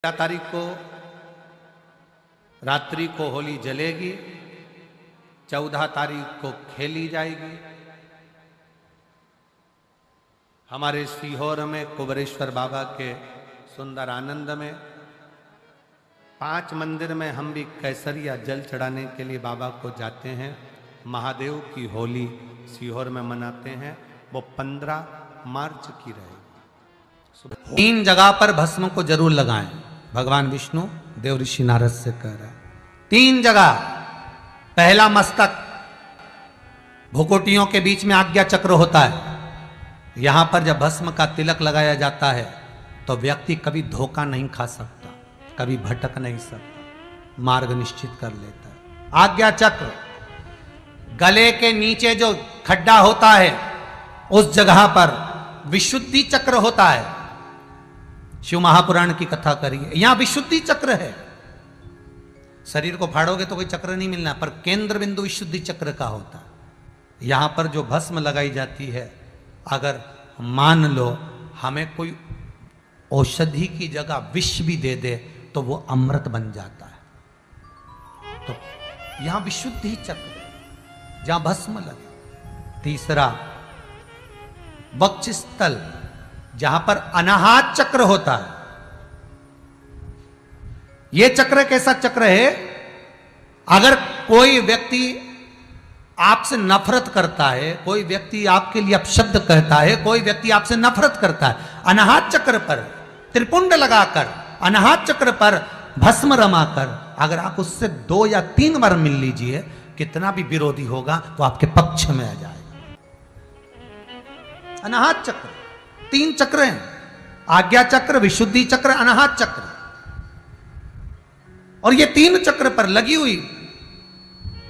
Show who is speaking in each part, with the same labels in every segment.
Speaker 1: 13 तारीख को रात्रि को होली जलेगी, 14 तारीख को खेली जाएगी। हमारे सीहोर में कुबरेश्वर बाबा के सुंदर आनंद में 5 मंदिर में हम भी केसरिया जल चढ़ाने के लिए बाबा को जाते हैं। महादेव की होली सीहोर में मनाते हैं। वो 15 मार्च की रहेगी। 3 जगह पर भस्म को जरूर लगाएं। भगवान विष्णु देव ऋषि नारद से कह रहा है 3 जगह। पहला मस्तक, भुकुटियों के बीच में आज्ञा चक्र होता है। यहां पर जब भस्म का तिलक लगाया जाता है तो व्यक्ति कभी धोखा नहीं खा सकता, कभी भटक नहीं सकता, मार्ग निश्चित कर लेता है। आज्ञा चक्र, गले के नीचे जो खड्डा होता है उस जगह पर विशुद्धि चक्र होता है। शिव महापुराण की कथा करिए, यहां विशुद्धि चक्र है। शरीर को फाड़ोगे तो कोई चक्र नहीं मिलना, पर केंद्र बिंदु विशुद्धि चक्र का होता है। यहां पर जो भस्म लगाई जाती है, अगर मान लो हमें कोई औषधि की जगह विष भी दे दे तो वो अमृत बन जाता है। तो यहां विशुद्धि चक्र जहां भस्म लगे। तीसरा, वक्षस्थल, जहां पर अनाहत चक्र होता है। यह चक्र कैसा चक्र है? अगर कोई व्यक्ति आपसे नफरत करता है, कोई व्यक्ति आपके लिए अपशब्द कहता है, कोई व्यक्ति आपसे नफरत करता है, अनाहत चक्र पर त्रिपुंड लगाकर, अनाहत चक्र पर भस्म रमाकर अगर आप उससे 2 या 3 बार मिल लीजिए, कितना भी विरोधी होगा वो आपके पक्ष में आ जाएगा। अनाहत चक्र 3 चक्र हैं, आज्ञा चक्र, विशुद्धि चक्र, अनाहत चक्र। और ये 3 चक्र पर लगी हुई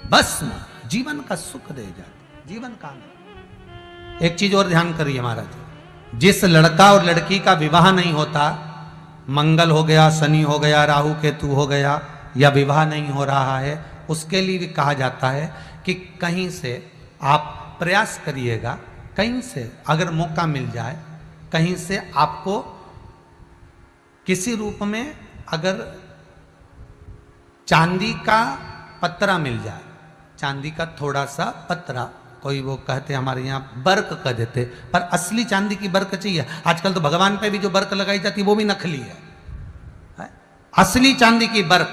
Speaker 1: भस्म जीवन का सुख दे जाती, जीवन का। एक चीज और ध्यान करिए महाराज, जिस लड़का और लड़की का विवाह नहीं होता, मंगल हो गया, शनि हो गया, राहु केतु हो गया, या विवाह नहीं हो रहा है, उसके लिए भी कहा जाता है कि कहीं से आप प्रयास करिएगा, कहीं से अगर मौका मिल जाए, कहीं से आपको किसी रूप में अगर चांदी का पत्रा मिल जाए, चांदी का थोड़ा सा पत्रा, कोई वो कहते हमारे यहाँ बर्क कह देते, पर असली चांदी की बर्क चाहिए। आजकल तो भगवान पे भी जो बर्क लगाई जाती है वो भी नकली है। असली चांदी की बर्क,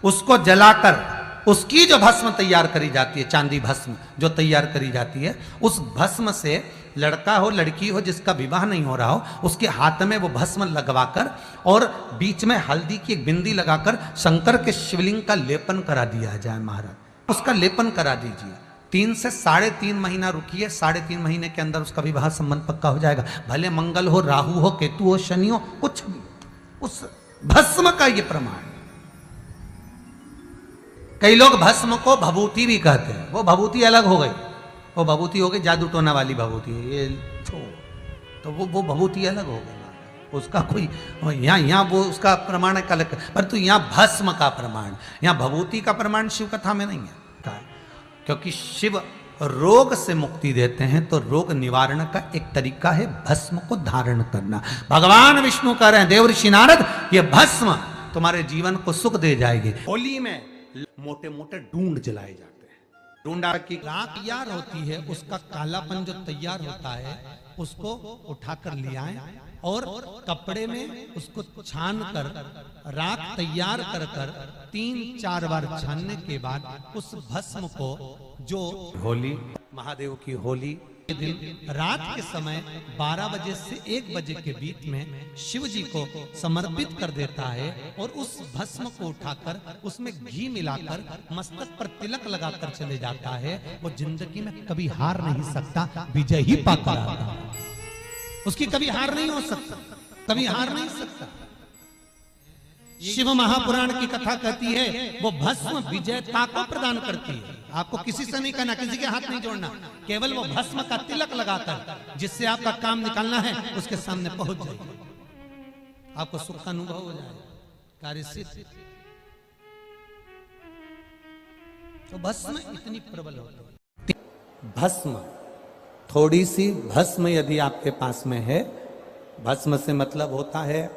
Speaker 1: उसको जलाकर उसकी जो भस्म तैयार करी जाती है, चांदी भस्म जो तैयार करी जाती है, उस भस्म से लड़का हो लड़की हो जिसका विवाह नहीं हो रहा हो, उसके हाथ में वो भस्म लगवाकर और बीच में हल्दी की एक बिंदी लगाकर शंकर के शिवलिंग का लेपन करा दिया जाए महाराज। उसका लेपन करा दीजिए। 3 से 3.5 महीना रुकिए, 3.5 महीने के अंदर उसका विवाह संबंध पक्का हो जाएगा। भले मंगल हो, राहु हो, केतु हो, शनि हो, कुछ भी, उस भस्म का ये प्रमाण। कई लोग भस्म को भभूति भी कहते हैं, वो भभूति अलग हो गई, वो भभूति हो गई जादू टोना वाली भभूति, ये तो वो भभूति अलग हो गई, उसका कोई यहाँ वो उसका प्रमाण है अलग, परंतु यहाँ भस्म का प्रमाण, यहाँ भभूति का प्रमाण शिव कथा में नहीं है। क्योंकि शिव रोग से मुक्ति देते हैं, तो रोग निवारण का एक तरीका है भस्म को धारण करना। भगवान विष्णु कह रहे हैं देव ऋषि नारद, ये भस्म तुम्हारे जीवन को सुख दे जाएगी। होली में मोटे मोटे ढूंढ जलाए जाते हैं। ढूंढा की राख तैयार होती है, उसका कालापन जो तैयार होता है उसको उठाकर ले आए और कपड़े में उसको छान कर राख तैयार कर 3-4 बार छानने के बाद उस भस्म को, जो होली महादेव की होली के दिन रात के समय 12 बजे से 1 बजे के बीच में शिव जी को समर्पित कर देता है और उस भस्म को उठाकर उसमें घी मिलाकर मस्तक पर तिलक लगाकर चले जाता है। वो जिंदगी में कभी हार नहीं सकता, विजय ही पाकर आता है। उसकी कभी हार नहीं हो सकता, कभी हार नहीं सकता। शिव महापुराण की कथा कहती है वो भस्म विजयता को प्रदान करती है। आपको किसी से नहीं करना, किसी के हाथ नहीं जोड़ना, केवल वो भस्म का तिलक लगाकर जिससे आपका काम निकालना है उसके सामने पहुंच जाइए, आपको सुख का अनुभव हो जाएगा, कार्य सिद्ध। तो भस्म इतनी प्रबल होती है। भस्म, थोड़ी सी भस्म यदि आपके पास में है, भस्म से मतलब होता है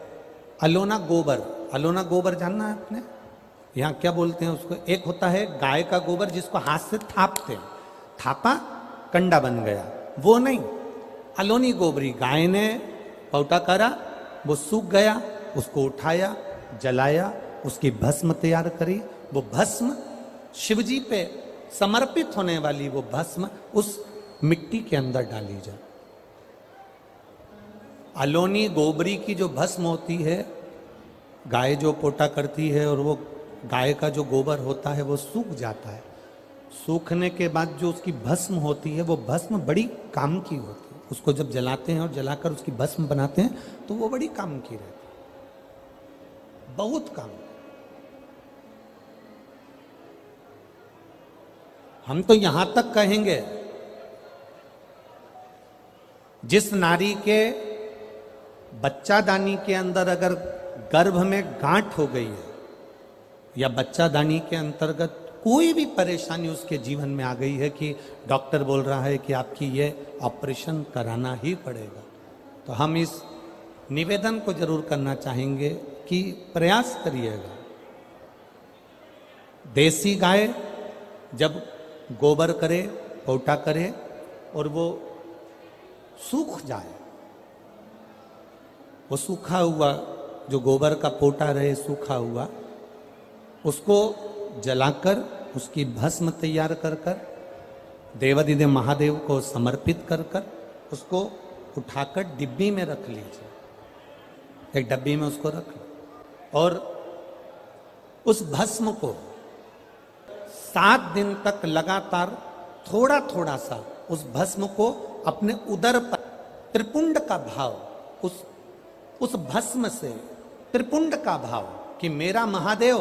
Speaker 1: अलोना गोबर। अलोना गोबर जानना है आपने? यहाँ क्या बोलते हैं उसको? एक होता है गाय का गोबर जिसको हाथ से थापते हैं, थापा कंडा बन गया, वो नहीं। अलोनी गोबरी, गाय ने पौटा करा, वो सूख गया, उसको उठाया, जलाया, उसकी भस्म तैयार करी। वो भस्म शिवजी पे समर्पित होने वाली वो भस्म उस मिट्टी के अंदर डाली जाए। अलोनी गोबरी की जो भस्म होती है, गाय जो पोटा करती है और वो गाय का जो गोबर होता है वो सूख जाता है। सूखने के बाद जो उसकी भस्म होती है वो भस्म बड़ी काम की होती है। उसको जब जलाते हैं और जलाकर उसकी भस्म बनाते हैं तो वो बड़ी काम की रहती है, बहुत काम। हम तो यहां तक कहेंगे, जिस नारी के बच्चादानी के अंदर अगर गर्भ में गांठ हो गई है या बच्चादानी के अंतर्गत कोई भी परेशानी उसके जीवन में आ गई है कि डॉक्टर बोल रहा है कि आपकी ये ऑपरेशन कराना ही पड़ेगा, तो हम इस निवेदन को जरूर करना चाहेंगे कि प्रयास करिएगा। देसी गाय जब गोबर करे, पोटा करे और वो सूख जाए, वो सूखा हुआ जो गोबर का पोटा रहे सूखा हुआ, उसको जलाकर उसकी भस्म तैयार कर कर देवादिदेव महादेव को समर्पित कर कर उसको उठाकर डिब्बी में रख लीजिए। एक डब्बी में उसको रख लो और उस भस्म को 7 दिन तक लगातार थोड़ा थोड़ा सा उस भस्म को अपने उदर पर त्रिपुंड का भाव, उस भस्म से त्रिपुंड का भाव कि मेरा महादेव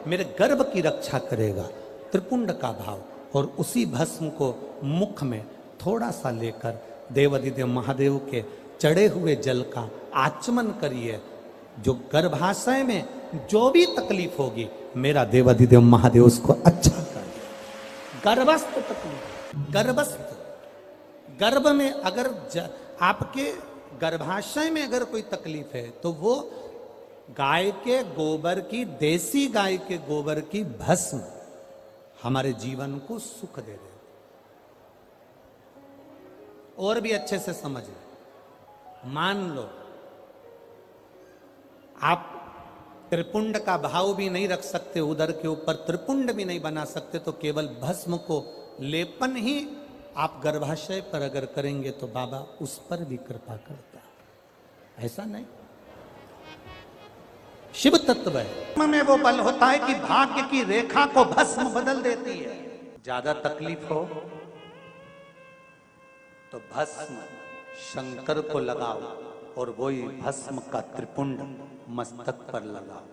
Speaker 1: मेरे गर्भ की रक्षा करेगा, त्रिपुंड का भाव, और उसी भस्म को मुख में थोड़ा सा लेकर देवादिदेव महादेव के चढ़े हुए जल का आचमन करिए। जो गर्भाशय में जो भी तकलीफ होगी मेरा देवादिदेव महादेव उसको अच्छा कर। गर्भस्थ तकलीफ, गर्भस्थ, गर्भ में अगर आपके गर्भाशय में अगर कोई तकलीफ है तो वो गाय के गोबर की, देसी गाय के गोबर की भस्म हमारे जीवन को सुख दे देती। और भी अच्छे से समझ लो, मान लो आप त्रिपुंड का भाव भी नहीं रख सकते, उदर के ऊपर त्रिपुंड भी नहीं बना सकते, तो केवल भस्म को लेपन ही आप गर्भाशय पर अगर करेंगे तो बाबा उस पर भी कृपा करता है। ऐसा नहीं, शिव तत्व है में वो बल होता है कि भाग्य की रेखा को भस्म बदल देती है। ज्यादा तकलीफ हो तो भस्म शंकर को लगाओ और वही भस्म का त्रिपुंड मस्तक पर लगाओ।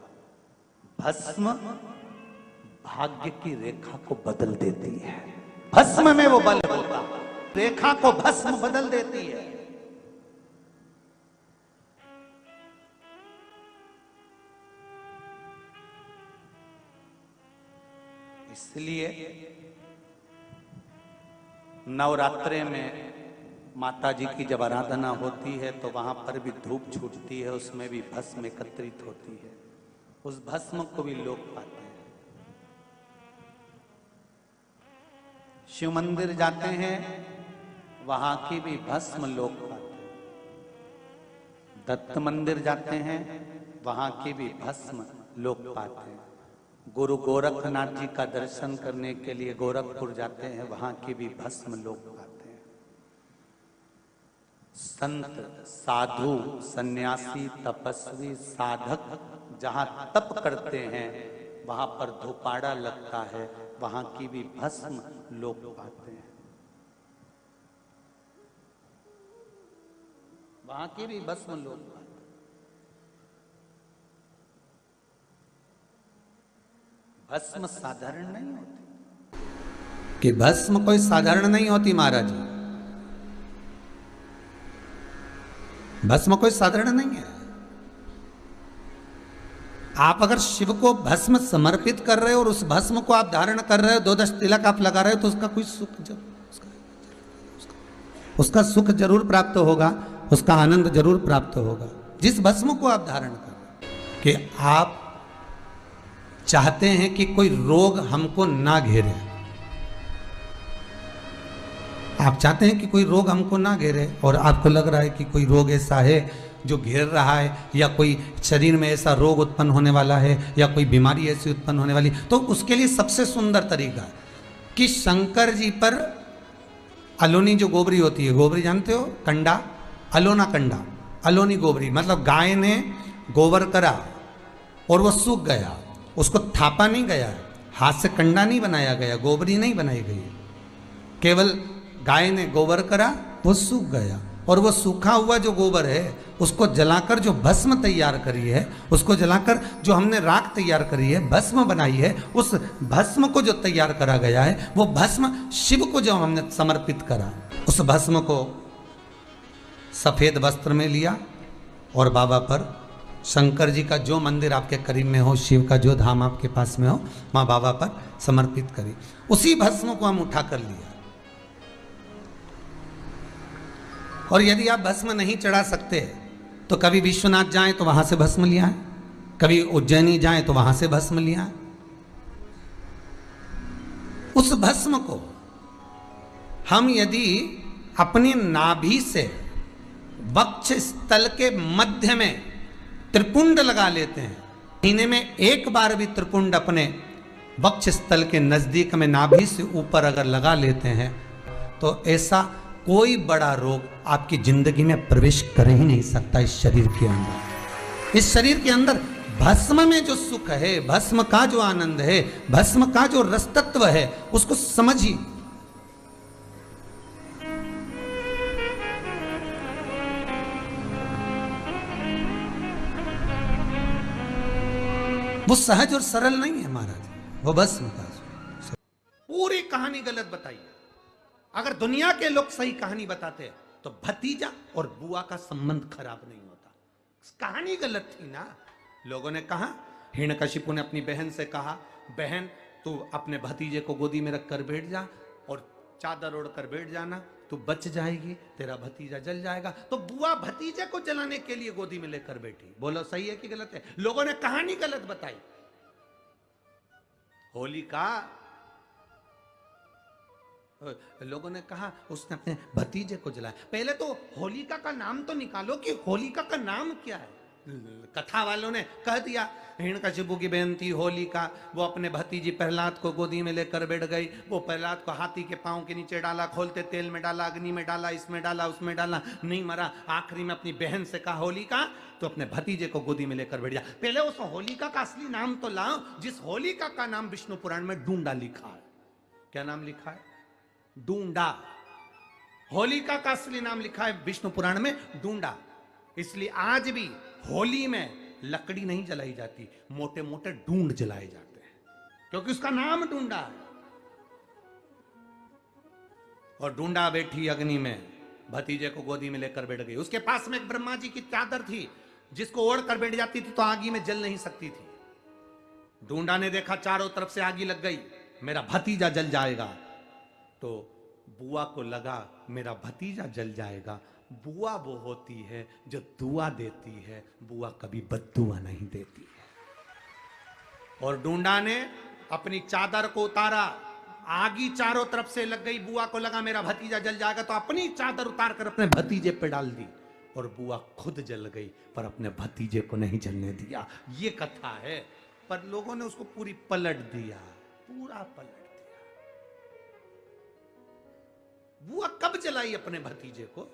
Speaker 1: भस्म भाग्य की रेखा को बदल देती है। भस्म में वो बल होता है, रेखा को भस्म बदल देती है। इसलिए नवरात्रे में माता जी की जब आराधना होती है तो वहां पर भी धूप छूटती है, उसमें भी भस्म एकत्रित होती है, उस भस्म को भी लोग पाते हैं। शिव मंदिर जाते हैं, वहां की भी भस्म लोग पाते हैं। दत्त मंदिर जाते हैं, वहां की भी भस्म लोग पाते हैं। गुरु गोरखनाथ जी का दर्शन करने के लिए गोरखपुर जाते हैं, वहां की भी भस्म लोग पाते हैं। संत, साधु, सन्यासी, तपस्वी, साधक जहां तप करते हैं वहां पर धूपाड़ा लगता है, वहां की भी भस्म लोग पाते हैं। वहां की भी भस्म लोग पाते हैं। भस्म साधारण नहीं होती, कि भस्म कोई साधारण नहीं होती महाराज, भस्म कोई साधारण नहीं है। आप अगर शिव को भस्म समर्पित कर रहे हो और उस भस्म को आप धारण कर रहे हो, 2-10 तिलक आप लगा रहे हो, तो उसका कोई सुख उसका सुख जरूर प्राप्त होगा, उसका आनंद जरूर प्राप्त होगा। जिस भस्म को आप धारण कर रहे हो, कि आप चाहते हैं कि कोई रोग हमको ना घेरे। आप चाहते हैं कि कोई रोग हमको ना घेरे, और आपको लग रहा है कि कोई रोग ऐसा है जो घेर रहा है, या कोई शरीर में ऐसा रोग उत्पन्न होने वाला है, या कोई बीमारी ऐसी उत्पन्न होने वाली, तो उसके लिए सबसे सुंदर तरीका है कि शंकर जी पर अलोनी जो गोबरी होती है, गोबरी जानते हो, कंडा, अलोना कंडा, अलोनी गोबरी, मतलब गाय ने गोबर करा और वो सूख गया, उसको थापा नहीं गया, हाथ से कंडा नहीं बनाया गया, गोबरी नहीं बनाई गई, केवल गाय ने गोबर करा, वो सूख गया, और वो सूखा हुआ जो गोबर है उसको जलाकर जो भस्म तैयार करी है, उसको जलाकर जो हमने राख तैयार करी है, भस्म बनाई है, उस भस्म को जो तैयार करा गया है, वो भस्म शिव को जो हमने समर्पित करा, उस भस्म को सफेद वस्त्र में लिया और बाबा पर, शंकर जी का जो मंदिर आपके करीब में हो, शिव का जो धाम आपके पास में हो, वहां बाबा पर समर्पित करी। उसी भस्म को हम उठा कर लिया। और यदि आप भस्म नहीं चढ़ा सकते तो कभी विश्वनाथ जाएं तो वहां से भस्म लिया है, कभी उज्जैनी जाएं तो वहां से भस्म लिया है। उस भस्म को हम यदि अपनी नाभि से वक्ष स्थल के मध्य में त्रिपुंड लगा लेते हैं, महीने में एक बार भी त्रिपुंड अपने वक्ष स्थल के नजदीक में नाभि से ऊपर अगर लगा लेते हैं, तो ऐसा कोई बड़ा रोग आपकी जिंदगी में प्रवेश कर ही नहीं सकता। इस शरीर के अंदर, इस शरीर के अंदर भस्म में जो सुख है, भस्म का जो आनंद है, भस्म का जो रसतत्व है, उसको समझिए। वो सहज और सरल नहीं है महाराज, वो भस्म का। पूरी कहानी गलत बताई है। अगर दुनिया के लोग सही कहानी बताते तो भतीजा और बुआ का संबंध खराब नहीं होता। कहानी गलत थी ना। लोगों ने कहा, हिरण्यकशिपु ने अपनी बहन से कहा, बहन तू अपने भतीजे को गोदी में रख कर बैठ जा और चादर ओढ़ कर बैठ जाना, तू बच जाएगी, तेरा भतीजा जल जाएगा। तो बुआ भतीजे को जलाने के लिए गोदी में लेकर बैठी। बोलो सही है कि गलत है? लोगों ने कहानी गलत बताई। होलिका, लोगों ने कहा उसने अपने भतीजे को जलाया। पहले तो होलिका का नाम तो निकालो कि होलिका का नाम क्या है। कथा वालों ने कह दिया हिरण्यकशिपु की बहन थी होलिका, वो अपने भतीजी प्रहलाद को गोदी में लेकर बैठ गई। वो प्रहलाद को हाथी के पांव के नीचे डाला, खोलते तेल में डाला, अग्नि में डाला, इसमें डाला, उसमें डाला, नहीं मरा। आखिरी में अपनी बहन से कहा होलिका तो अपने भतीजे को गोदी में लेकर बैठ जा। पहले उस होलिका का असली नाम तो लाओ, जिस होलिका का नाम विष्णु पुराण में डूंडा लिखा है। क्या नाम लिखा है? डूंडा। होलिका का असली नाम लिखा है विष्णु पुराण में डूंडा। इसलिए आज भी होली में लकड़ी नहीं जलाई जाती, मोटे मोटे डूंड जलाए जाते हैं, क्योंकि उसका नाम डूंडा है। और डूंडा बैठी अग्नि में, भतीजे को गोदी में लेकर बैठ गई। उसके पास में एक ब्रह्मा जी की चादर थी, जिसको ओढ़ कर बैठ जाती थी तो आगी में जल नहीं सकती थी। डूंडा ने देखा चारों तरफ से आगी लग गई, मेरा भतीजा जल जाएगा। तो बुआ को लगा मेरा भतीजा जल जाएगा। बुआ वो होती है जो दुआ देती है, बुआ कभी बद्दुआ नहीं देती है। और डूंडा ने अपनी चादर को उतारा, आगी चारों तरफ से लग गई। बुआ को लगा मेरा भतीजा जल जाएगा, तो अपनी चादर उतार कर अपने भतीजे पे डाल दी और बुआ खुद जल गई, पर अपने भतीजे को नहीं जलने दिया। ये कथा है, पर लोगों ने उसको पूरी पलट दिया, पूरा पलट दिया। बुआ कब जलाई अपने भतीजे को?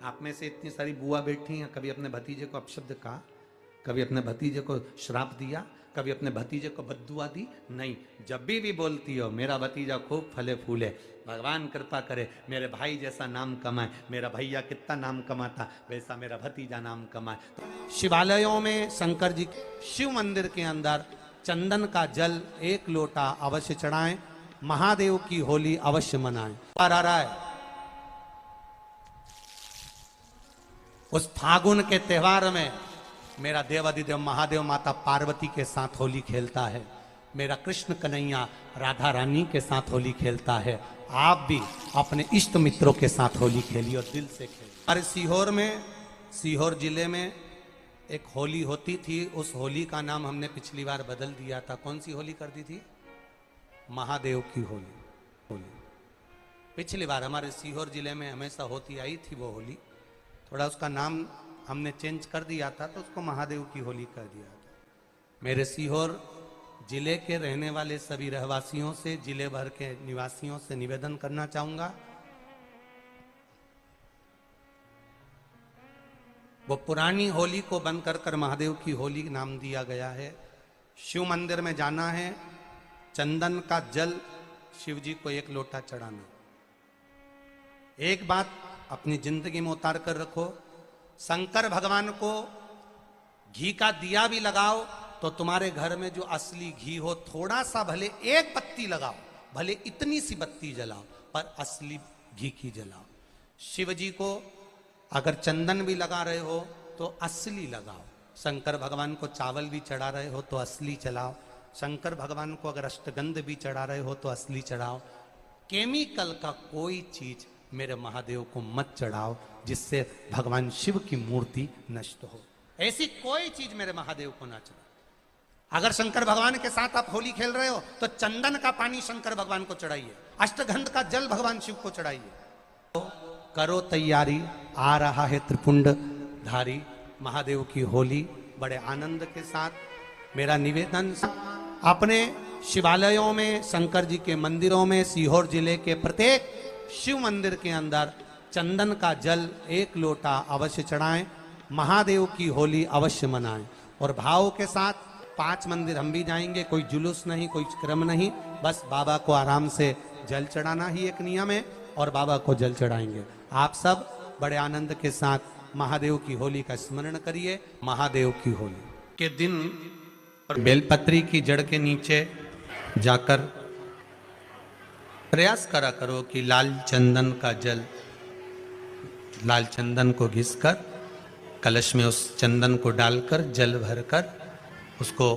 Speaker 1: आप में से इतनी सारी बुआ बैठी हैं, कभी अपने भतीजे को अपशब्द कहा? कभी अपने भतीजे को श्राप दिया? कभी अपने भतीजे को बद्दुआ दी? नहीं। जब भी बोलती हो मेरा भतीजा खूब फले फूले, भगवान कृपा करे मेरे भाई जैसा नाम कमाए, मेरा भैया कितना नाम कमाता वैसा मेरा भतीजा नाम कमाए। तो शिवालयों में शंकर जी शिव मंदिर के अंदर चंदन का जल 1 लोटा अवश्य चढ़ाएं, महादेव की होली अवश्य मनाएं। आ रहा है उस फागुन के त्योहार में मेरा देवाधिदेव महादेव माता पार्वती के साथ होली खेलता है, मेरा कृष्ण कन्हैया राधा रानी के साथ होली खेलता है। आप भी अपने इष्ट मित्रों के साथ होली खेलिए और दिल से खेलिए। अरे सीहोर जिले में एक होली होती थी, उस होली का नाम हमने पिछली बार बदल दिया था। कौन सी होली कर दी थी? महादेव की होली। पिछली बार हमारे सीहोर जिले में हमेशा होती आई थी वो होली, थोड़ा उसका नाम हमने चेंज कर दिया था, तो उसको महादेव की होली कर दिया था। मेरे सीहोर जिले के रहने वाले सभी रहवासियों से, जिले भर के निवासियों से निवेदन करना चाहूंगा, वो पुरानी होली को बंद कर महादेव की होली नाम दिया गया है। शिव मंदिर में जाना है, चंदन का जल शिव जी को 1 लोटा चढ़ाना। एक बात अपनी जिंदगी में उतार कर रखो, शंकर भगवान को घी का दिया भी लगाओ तो तुम्हारे घर में जो असली घी हो, थोड़ा सा भले 1 पत्ती लगाओ, भले इतनी सी बत्ती जलाओ, पर असली घी की जलाओ। शिव जी को अगर चंदन भी लगा रहे हो तो असली लगाओ। शंकर भगवान को चावल भी चढ़ा रहे हो तो असली चढ़ाओ। शंकर भगवान को अगर अष्टगंध भी चढ़ा रहे हो तो असली चढ़ाओ। केमिकल का कोई चीज मेरे महादेव को मत चढ़ाओ जिससे भगवान शिव की मूर्ति नष्ट हो। ऐसी कोई चीज मेरे महादेव को ना चढ़ाओ। अगर शंकर भगवान के साथ आप होली खेल रहे हो तो चंदन का पानी शंकर भगवान को चढ़ाइए, अष्टगंध का जल भगवान शिव को चढ़ाइए। तो करो तैयारी, आ रहा है त्रिपुंडधारी महादेव की होली। बड़े आनंद के साथ मेरा निवेदन, अपने शिवालयों में, शंकर जी के मंदिरों में, सीहोर जिले के प्रत्येक शिव मंदिर के अंदर चंदन का जल 1 लोटा अवश्य चढ़ाएं, महादेव की होली अवश्य मनाएं। और भाव के साथ 5 मंदिर हम भी जाएंगे, कोई जुलूस नहीं, कोई क्रम नहीं, बस बाबा को आराम से जल चढ़ाना ही एक नियम है और बाबा को जल चढ़ाएंगे। आप सब बड़े आनंद के साथ महादेव की होली का स्मरण करिए। महादेव की होली के दिन बेलपत्री की जड़ के नीचे जाकर प्रयास करा करो कि लाल चंदन का जल, लाल चंदन को घिसकर कलश में उस चंदन को डालकर जल भरकर उसको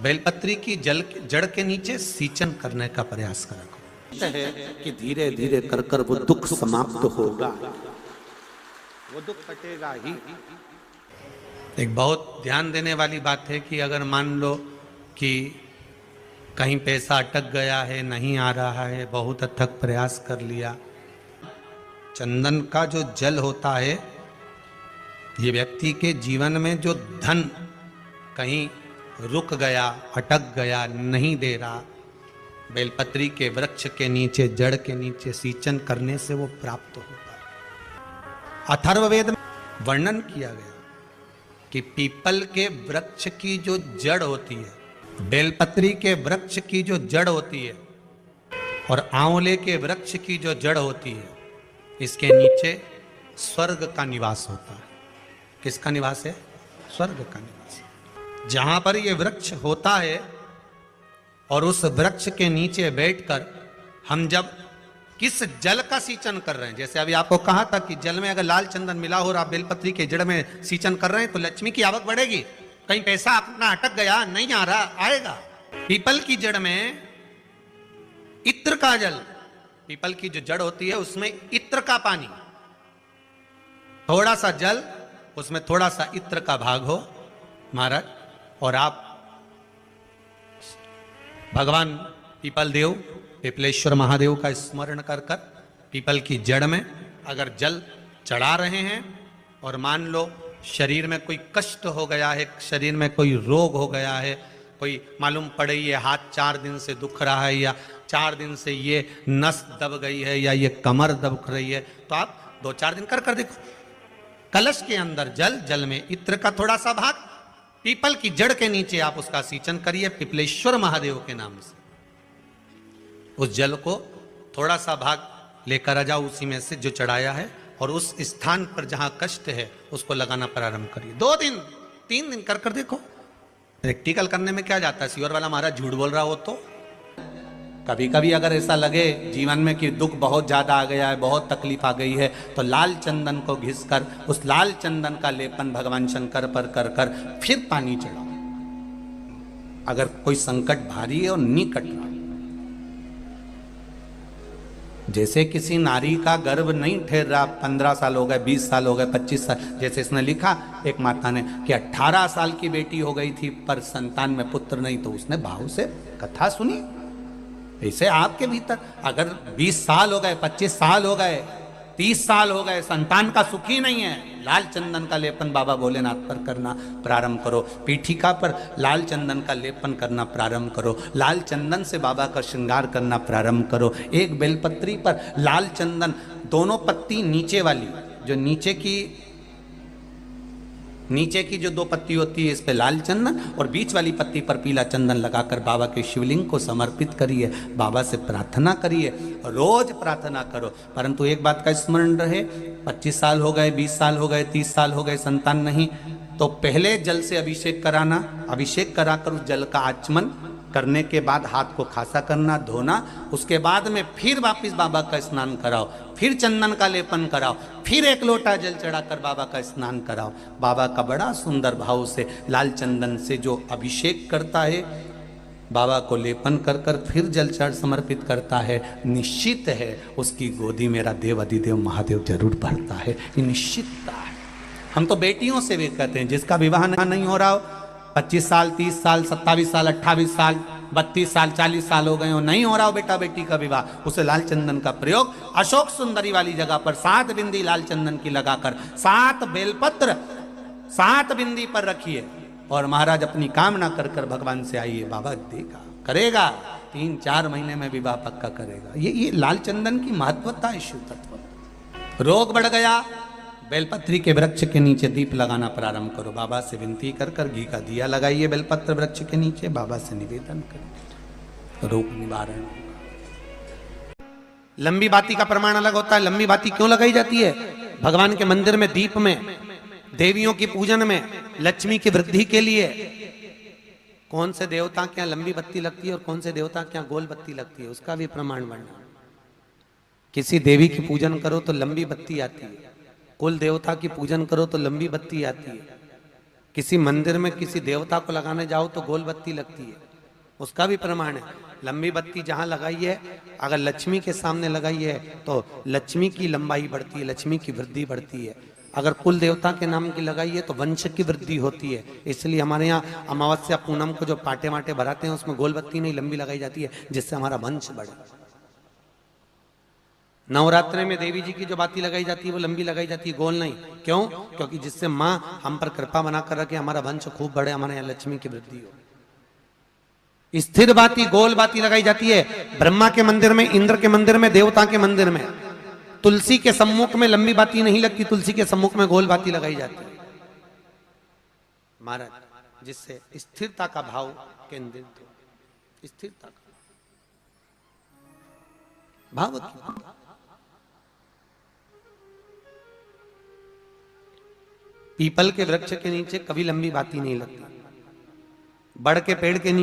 Speaker 1: बेलपत्री की जड़ के नीचे सींचन करने का प्रयास करा करो।
Speaker 2: है कि धीरे धीरे कर कर वो दुख समाप्त होगा, वो दुख कटेगा ही।
Speaker 1: एक बहुत ध्यान देने वाली बात है कि अगर मान लो कि कहीं पैसा अटक गया है, नहीं आ रहा है, बहुत अथक प्रयास कर लिया, चंदन का जो जल होता है, ये व्यक्ति के जीवन में जो धन कहीं रुक गया, अटक गया, नहीं दे रहा, बेलपत्री के वृक्ष के नीचे, जड़ के नीचे सींचन करने से वो प्राप्त होता है। अथर्ववेद में वर्णन किया गया कि पीपल के वृक्ष की जो जड़ होती है, बेलपत्री के वृक्ष की जो जड़ होती है और आंवले के वृक्ष की जो जड़ होती है, इसके नीचे स्वर्ग का निवास होता है। किसका निवास है? स्वर्ग का निवास। जहां पर ये वृक्ष होता है और उस वृक्ष के नीचे बैठकर हम जब किस जल का सींचन कर रहे हैं, जैसे अभी आपको कहा था कि जल में अगर लाल चंदन मिला हो और आप बेलपत्री के जड़ में सींचन कर रहे हैं तो लक्ष्मी की आवक बढ़ेगी। कहीं पैसा अपना अटक गया, नहीं आ रहा, आएगा। पीपल की जड़ में इत्र का जल, पीपल की जो जड़ होती है उसमें इत्र का पानी, थोड़ा सा जल, उसमें थोड़ा सा इत्र का भाग हो महाराज, और आप भगवान पीपल देव, पिपलेश्वर महादेव का स्मरण कर कर पीपल की जड़ में अगर जल चढ़ा रहे हैं और मान लो शरीर में कोई कष्ट हो गया है, शरीर में कोई रोग हो गया है, कोई मालूम पड़े ये हाथ 4 दिन से दुख रहा है या 4 दिन से ये नस दब गई है या ये कमर दब रही है, तो आप 2-4 दिन कर देखो। कलश के अंदर जल, जल में इत्र का थोड़ा सा भाग, पीपल की जड़ के नीचे आप उसका सींचन करिए पिपलेश्वर महादेव के नाम से। उस जल को थोड़ा सा भाग लेकर आ जाओ उसी में से जो चढ़ाया है, और उस स्थान पर जहां कष्ट है उसको लगाना प्रारंभ करिए। 2 दिन 3 दिन कर देखो। प्रैक्टिकल करने में क्या जाता है? सीवर वाला महाराज झूठ बोल रहा हो तो कभी कभी अगर ऐसा लगे जीवन में कि दुख बहुत ज्यादा आ गया है, बहुत तकलीफ आ गई है, तो लाल चंदन को घिसकर उस लाल चंदन का लेपन भगवान शंकर पर कर कर फिर पानी चढ़ाओ। अगर कोई संकट भारी है और नहीं कट रहा, जैसे किसी नारी का गर्भ नहीं ठहर रहा, 15 साल हो गए, 20 साल हो गए, 25 साल, जैसे इसने लिखा एक माता ने कि 18 साल की बेटी हो गई थी पर संतान में पुत्र नहीं, तो उसने भाव से कथा सुनी। ऐसे आपके भीतर अगर 20 साल हो गए, 25 साल हो गए, 30 साल हो गए, संतान का सुख ही नहीं है, लाल चंदन का लेपन बाबा भोलेनाथ पर करना प्रारंभ करो। पीठिका पर लाल चंदन का लेपन करना प्रारंभ करो। लाल चंदन से बाबा का श्रृंगार करना प्रारंभ करो। एक बेलपत्री पर लाल चंदन, दोनों पत्ती नीचे वाली, जो नीचे की जो 2 पत्ती होती है, इस पे लाल चंदन और बीच वाली पत्ती पर पीला चंदन लगाकर बाबा के शिवलिंग को समर्पित करिए। बाबा से प्रार्थना करिए, रोज प्रार्थना करो। परंतु एक बात का स्मरण रहे, 25 साल हो गए, 20 साल हो गए, 30 साल हो गए, संतान नहीं, तो पहले जल से अभिषेक कराना। अभिषेक कराकर उस जल का आचमन करने के बाद हाथ को खासा करना, धोना। उसके बाद में फिर वापस बाबा का स्नान कराओ, फिर चंदन का लेपन कराओ, फिर 1 लोटा जल चढ़ाकर बाबा का स्नान कराओ। बाबा का बड़ा सुंदर भाव से लाल चंदन से जो अभिषेक करता है, बाबा को लेपन कर कर फिर जल चढ़ समर्पित करता है, निश्चित है उसकी गोदी मेरा देव अधिदेव महादेव जरूर भरता है। ये निश्चितता है। हम तो बेटियों से भी कहते हैं, जिसका विवाह नहीं हो रहा हो, 25 साल, 30 साल, 27 साल, 28 साल, 32 साल, 40 साल हो गए हो, नहीं हो रहा हो बेटा बेटी का विवाह, उसे लाल चंदन का प्रयोग अशोक सुंदरी वाली जगह पर 7 बिंदी लाल चंदन की लगाकर 7 बेलपत्र 7 बिंदी पर रखिए और महाराज अपनी कामना कर कर भगवान से आइए। बाबा देगा, करेगा, 3-4 महीने में विवाह पक्का करेगा। ये लाल चंदन की महत्वता है शिव तत्व। रोग बढ़ गया, बेलपत्री के वृक्ष के नीचे दीप लगाना प्रारंभ करो। बाबा से विनती कर कर घी का दिया लगाइए बेलपत्र वृक्ष के नीचे, बाबा से निवेदन करिए, रोग निवारण। लंबी बाती का प्रमाण अलग होता है। लंबी बाती क्यों लगाई जाती है? भगवान के मंदिर में दीप में, देवियों की पूजन में, लक्ष्मी की वृद्धि के लिए। कौन से देवता के यहाँ लंबी बत्ती लगती है और कौन से देवता के यहाँ गोल बत्ती लगती है, उसका भी प्रमाण बनना। किसी देवी की पूजन करो तो लंबी बत्ती आती है, कुल देवता की पूजन करो तो लंबी बत्ती आती है। किसी मंदिर में किसी देवता को लगाने जाओ तो गोल बत्ती लगती है, उसका भी प्रमाण है। लंबी बत्ती जहां लगाई है, अगर लक्ष्मी के सामने लगाई है तो लक्ष्मी की लंबाई बढ़ती है, लक्ष्मी की वृद्धि बढ़ती है। अगर कुल देवता के नाम की लगाई है तो वंश की वृद्धि होती है। इसलिए हमारे यहाँ अमावस्या पूनम को जो पाटे माटे भराते हैं उसमें गोल बत्ती नहीं लंबी लगाई जाती है, जिससे हमारा वंश बढ़े। नवरात्रि में देवी जी की जो बाती लगाई जाती है वो लंबी लगाई जाती है, गोल नहीं। क्यों? क्योंकि जिससे माँ हम पर कृपा बना कर रखे, हमारा वंश खूब बढ़े, हमारे यहाँ लक्ष्मी की वृद्धि हो। स्थिर बाती, गोल बाती लगाई जाती है ब्रह्मा के मंदिर में, इंद्र के मंदिर में, देवता के मंदिर में। तुलसी के सम्मुख में लंबी बाती नहीं लगती, तुलसी के सम्मुख में गोल बाती लगाई जाती है महाराज, जिससे स्थिरता का भाव केंद्रित हो। स्थिरता का भाव पीपल के वृक्ष के नीचे कभी लंबी बाती नहीं लगती, बड़ के पेड़ के नीचे